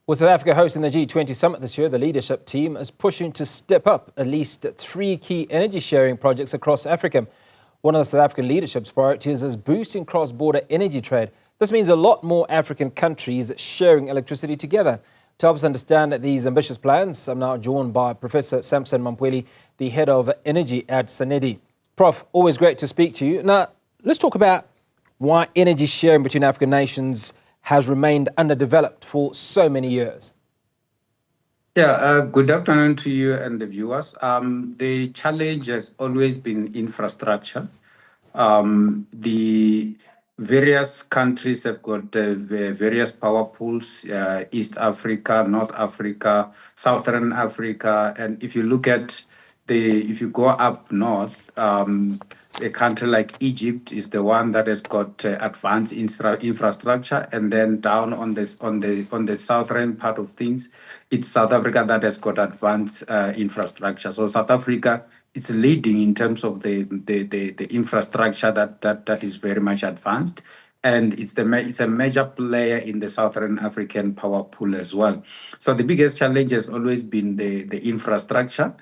With South Africa hosting the G20 Summit this year, the leadership team is pushing to step up at least 3 key energy sharing projects across Africa. One of the South African leadership's priorities is boosting cross-border energy trade. This means a lot more African countries sharing electricity together. To help us understand these ambitious plans, I'm now joined by Professor Sampson Mamphweli, the head of energy at SANEDI. Prof, always great to speak to you. Now, let's talk about why energy sharing between African nations has remained underdeveloped for so many years. Yeah, good afternoon to you and the viewers. The challenge has always been infrastructure. The various countries have got various power pools, East Africa, North Africa, Southern Africa. And if you look at if you go up north, a country like Egypt is the one that has got advanced infrastructure, and then down on the southern part of things, it's South Africa that has got advanced infrastructure. So South Africa is leading in terms of the infrastructure that is very much advanced, and it's a major player in the Southern African power pool as well. So the biggest challenge has always been the infrastructure.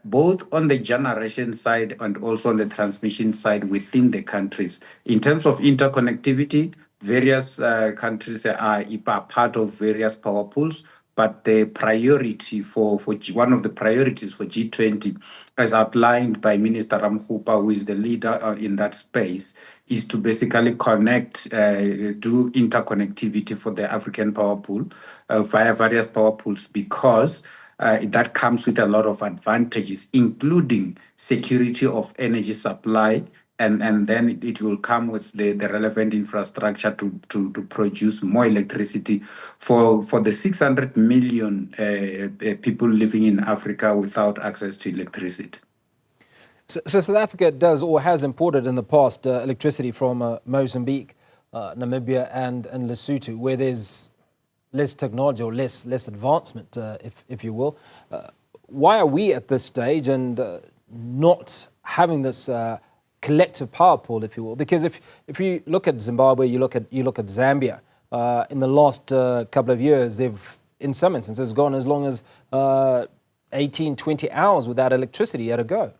Both on the generation side and also on the transmission side within the countries. In terms of interconnectivity, various countries are part of various power pools, but the priority for one of the priorities for G20, as outlined by Minister Ramkhupa, who is the leader in that space, is to basically connect, do interconnectivity for the African power pool via various power pools, because that comes with a lot of advantages, including security of energy supply, and then it will come with the relevant infrastructure to produce more electricity for the 600 million people living in Africa without access to electricity. So South Africa does or has imported in the past electricity from Mozambique, Namibia and Lesotho, where there's less technology or less advancement, if you will. Why are we at this stage and not having this collective power pool, if you will? Because if you look at Zimbabwe, you look at Zambia, in the last couple of years, they've in some instances gone as long as 18, 20 hours without electricity at a go.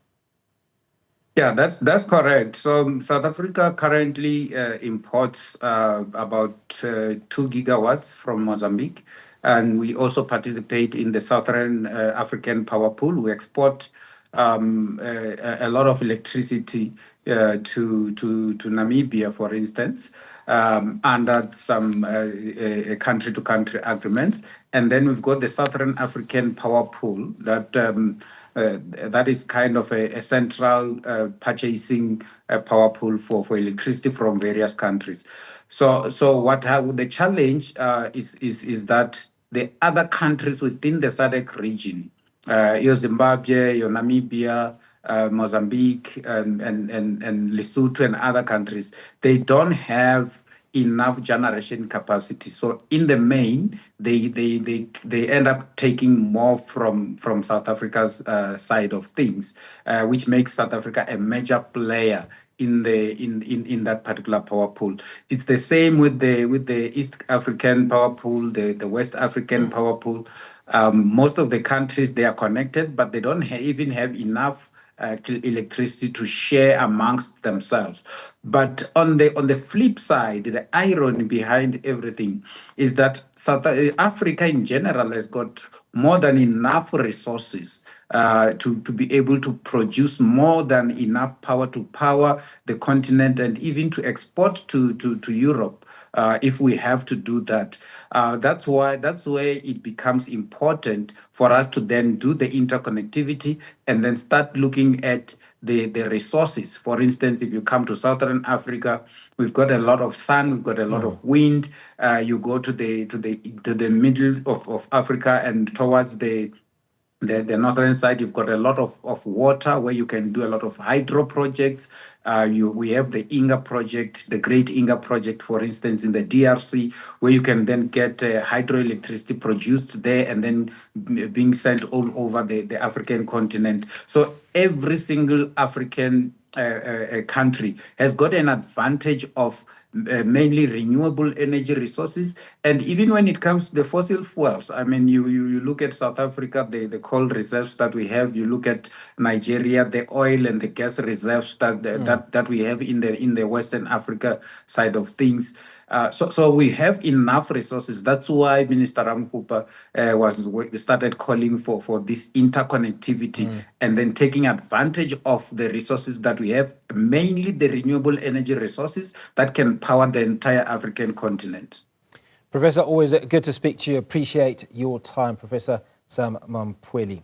Yeah, that's correct. So South Africa currently imports about 2 gigawatts from Mozambique, and we also participate in the Southern African power pool. We export a lot of electricity to Namibia, for instance, under some country-to-country agreements. And then we've got the Southern African power pool that is kind of a central purchasing power pool for electricity from various countries. So the challenge is that the other countries within the SADC region, your Zimbabwe, your Namibia, Mozambique, and Lesotho and other countries, they don't have enough generation capacity. So in the main, they end up taking more from South Africa's side of things, which makes South Africa a major player in that particular power pool. It's the same with the East African power pool, the West African power pool. Most of the countries, they are connected, but they don't even have enough electricity to share amongst themselves. But on the flip side, the irony behind everything is that South Africa in general has got more than enough resources to be able to produce more than enough power to power the continent and even to export to Europe. If we have to do that. That's where it becomes important for us to then do the interconnectivity and then start looking at the resources. For instance, if you come to Southern Africa, we've got a lot of sun, we've got a lot of wind. You go to the middle of Africa and towards the northern side, you've got a lot of water where you can do a lot of hydro projects. We have the Inga project, the Great Inga project, for instance, in the DRC, where you can then get hydroelectricity produced there and then being sent all over the African continent. So every single African country has got an advantage of mainly renewable energy resources. And even when it comes to the fossil fuels, I mean, you look at South Africa, the coal reserves that we have. You look at Nigeria, the oil and the gas reserves that we have in the Western Africa side of things. So we have enough resources. That's why Minister Ramkhupa started calling for this interconnectivity and then taking advantage of the resources that we have, mainly the renewable energy resources that can power the entire African continent. Professor, always good to speak to you. Appreciate your time, Professor Sam Mamphweli.